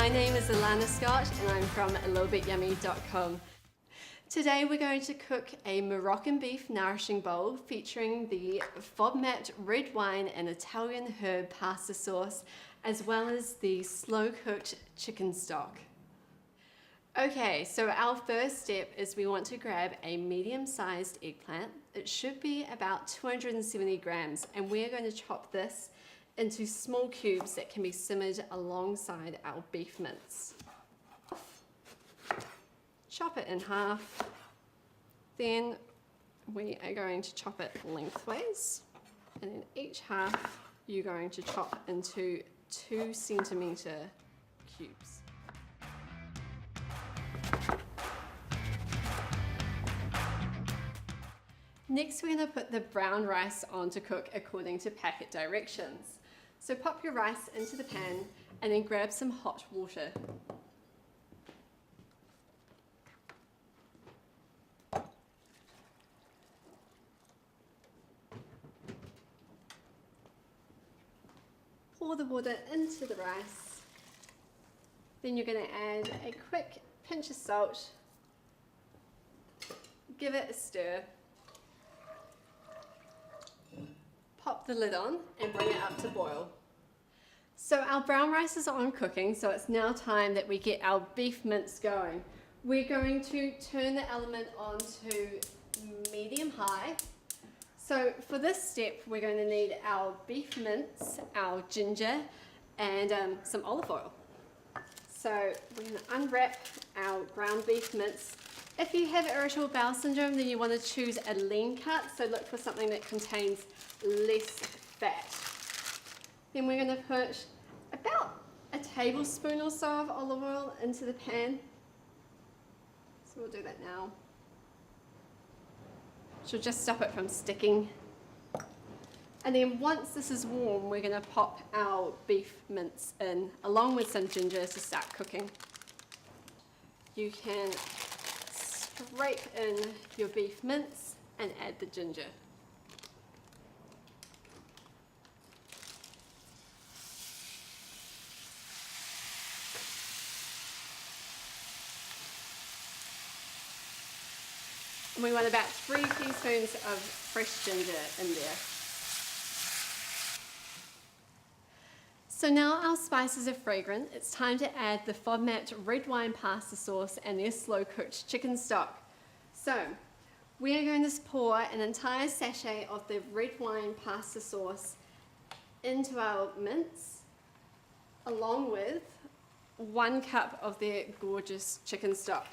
My name is Alana Scott and I'm from alittlebit.yummy.com. Today we're going to cook a Moroccan beef nourishing bowl featuring the FODMAPPED red wine and Italian herb pasta sauce, as well as the slow cooked chicken stock. Okay, so our first step is we want to grab a medium-sized eggplant. It should be about 270 grams, and we're going to chop this into small cubes that can be simmered alongside our beef mince. Chop it in half, then we are going to chop it lengthways, and then each half you're going to chop into 2 centimeter cubes. Next, we're going to put the brown rice on to cook according to packet directions. So pop your rice into the pan and then grab some hot water. Pour the water into the rice. Then you're going to add a quick pinch of salt. Give it a stir. Pop the lid on and bring it up to boil. So our brown rice is on cooking, so it's now time that we get our beef mince going. We're going to turn the element on to medium-high. So for this step, we're going to need our beef mince, our ginger, and some olive oil. So we're going to unwrap our ground beef mince. If you have irritable bowel syndrome, then you want to choose a lean cut, so look for something that contains less fat. Then we're going to put about a tablespoon or so of olive oil into the pan. So we'll do that now. Should just stop it from sticking. And then once this is warm, we're going to pop our beef mince in, along with some ginger to start cooking. You can scrape in your beef mince and add the ginger. And we want about 3 teaspoons of fresh ginger in there. So now our spices are fragrant, it's time to add the FODMAPPED red wine pasta sauce and the slow cooked chicken stock. So we are going to pour an entire sachet of the red wine pasta sauce into our mince, along with 1 cup of their gorgeous chicken stock.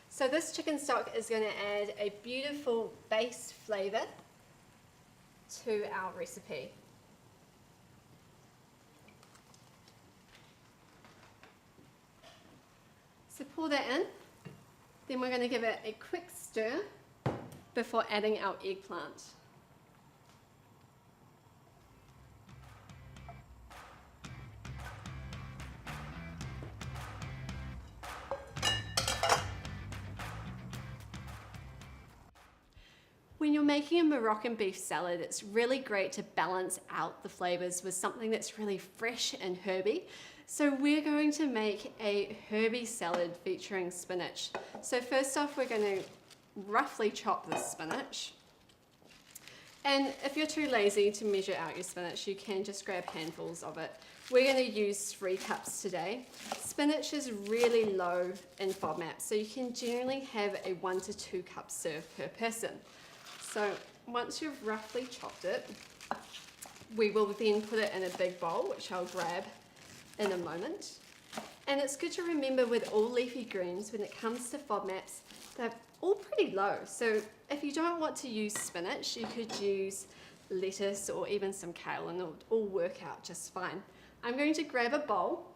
So this chicken stock is going to add a beautiful base flavour to our recipe. So pour that in, then we're going to give it a quick stir before adding our eggplant. When you're making a Moroccan beef salad, it's really great to balance out the flavors with something that's really fresh and herby. So we're going to make a herby salad featuring spinach. So first off, we're going to roughly chop the spinach. And if you're too lazy to measure out your spinach, you can just grab handfuls of it. We're going to use 3 cups today. Spinach is really low in FODMAP, so you can generally have a 1 to 2 cups served per person. So once you've roughly chopped it, we will then put it in a big bowl, which I'll grab in a moment. And it's good to remember with all leafy greens, when it comes to FODMAPs, they're all pretty low. So if you don't want to use spinach, you could use lettuce or even some kale, and it'll all work out just fine. I'm going to grab a bowl,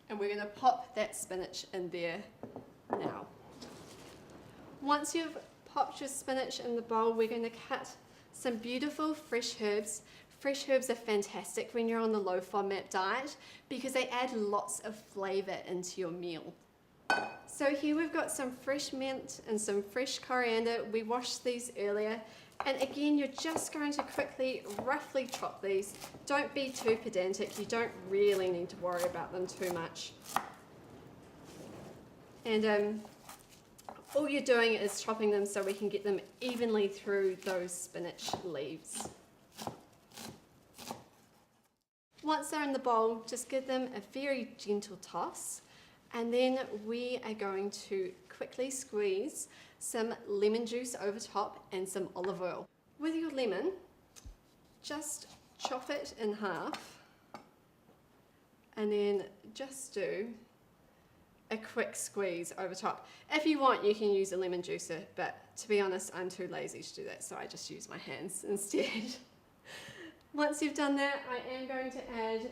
and we're going to pop that spinach in there now. Once you've popped your spinach in the bowl, we're going to cut some beautiful fresh herbs. Fresh herbs are fantastic when you're on the low FODMAP diet because they add lots of flavour into your meal. So here we've got some fresh mint and some fresh coriander. We washed these earlier. And again, you're just going to quickly, roughly chop these. Don't be too pedantic. You don't really need to worry about them too much. And all you're doing is chopping them so we can get them evenly through those spinach leaves. Once they're in the bowl, just give them a very gentle toss. And then we are going to quickly squeeze some lemon juice over top and some olive oil. With your lemon, just chop it in half and then just do a quick squeeze over top. If you want, you can use a lemon juicer, but to be honest, I'm too lazy to do that, so I just use my hands instead. Once you've done that, I am going to add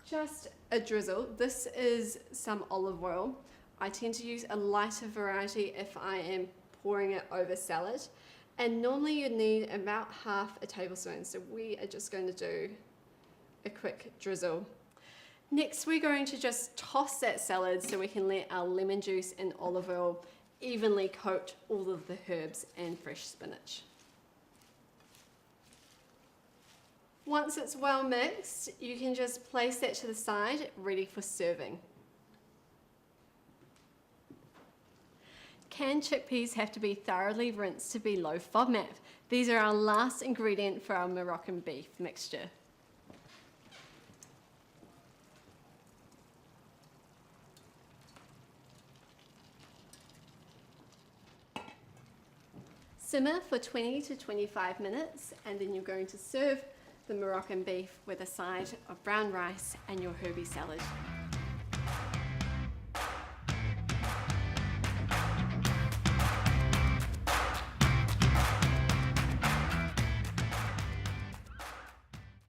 just a drizzle. This is some olive oil. I tend to use a lighter variety if I am pouring it over salad. And normally you need about half a tablespoon. So we are just going to do a quick drizzle. Next, we're going to just toss that salad so we can let our lemon juice and olive oil evenly coat all of the herbs and fresh spinach. Once it's well mixed, you can just place that to the side, ready for serving. Canned chickpeas have to be thoroughly rinsed to be low FODMAP. These are our last ingredient for our Moroccan beef mixture. Simmer for 20 to 25 minutes, and then you're going to serve the Moroccan beef with a side of brown rice and your herby salad.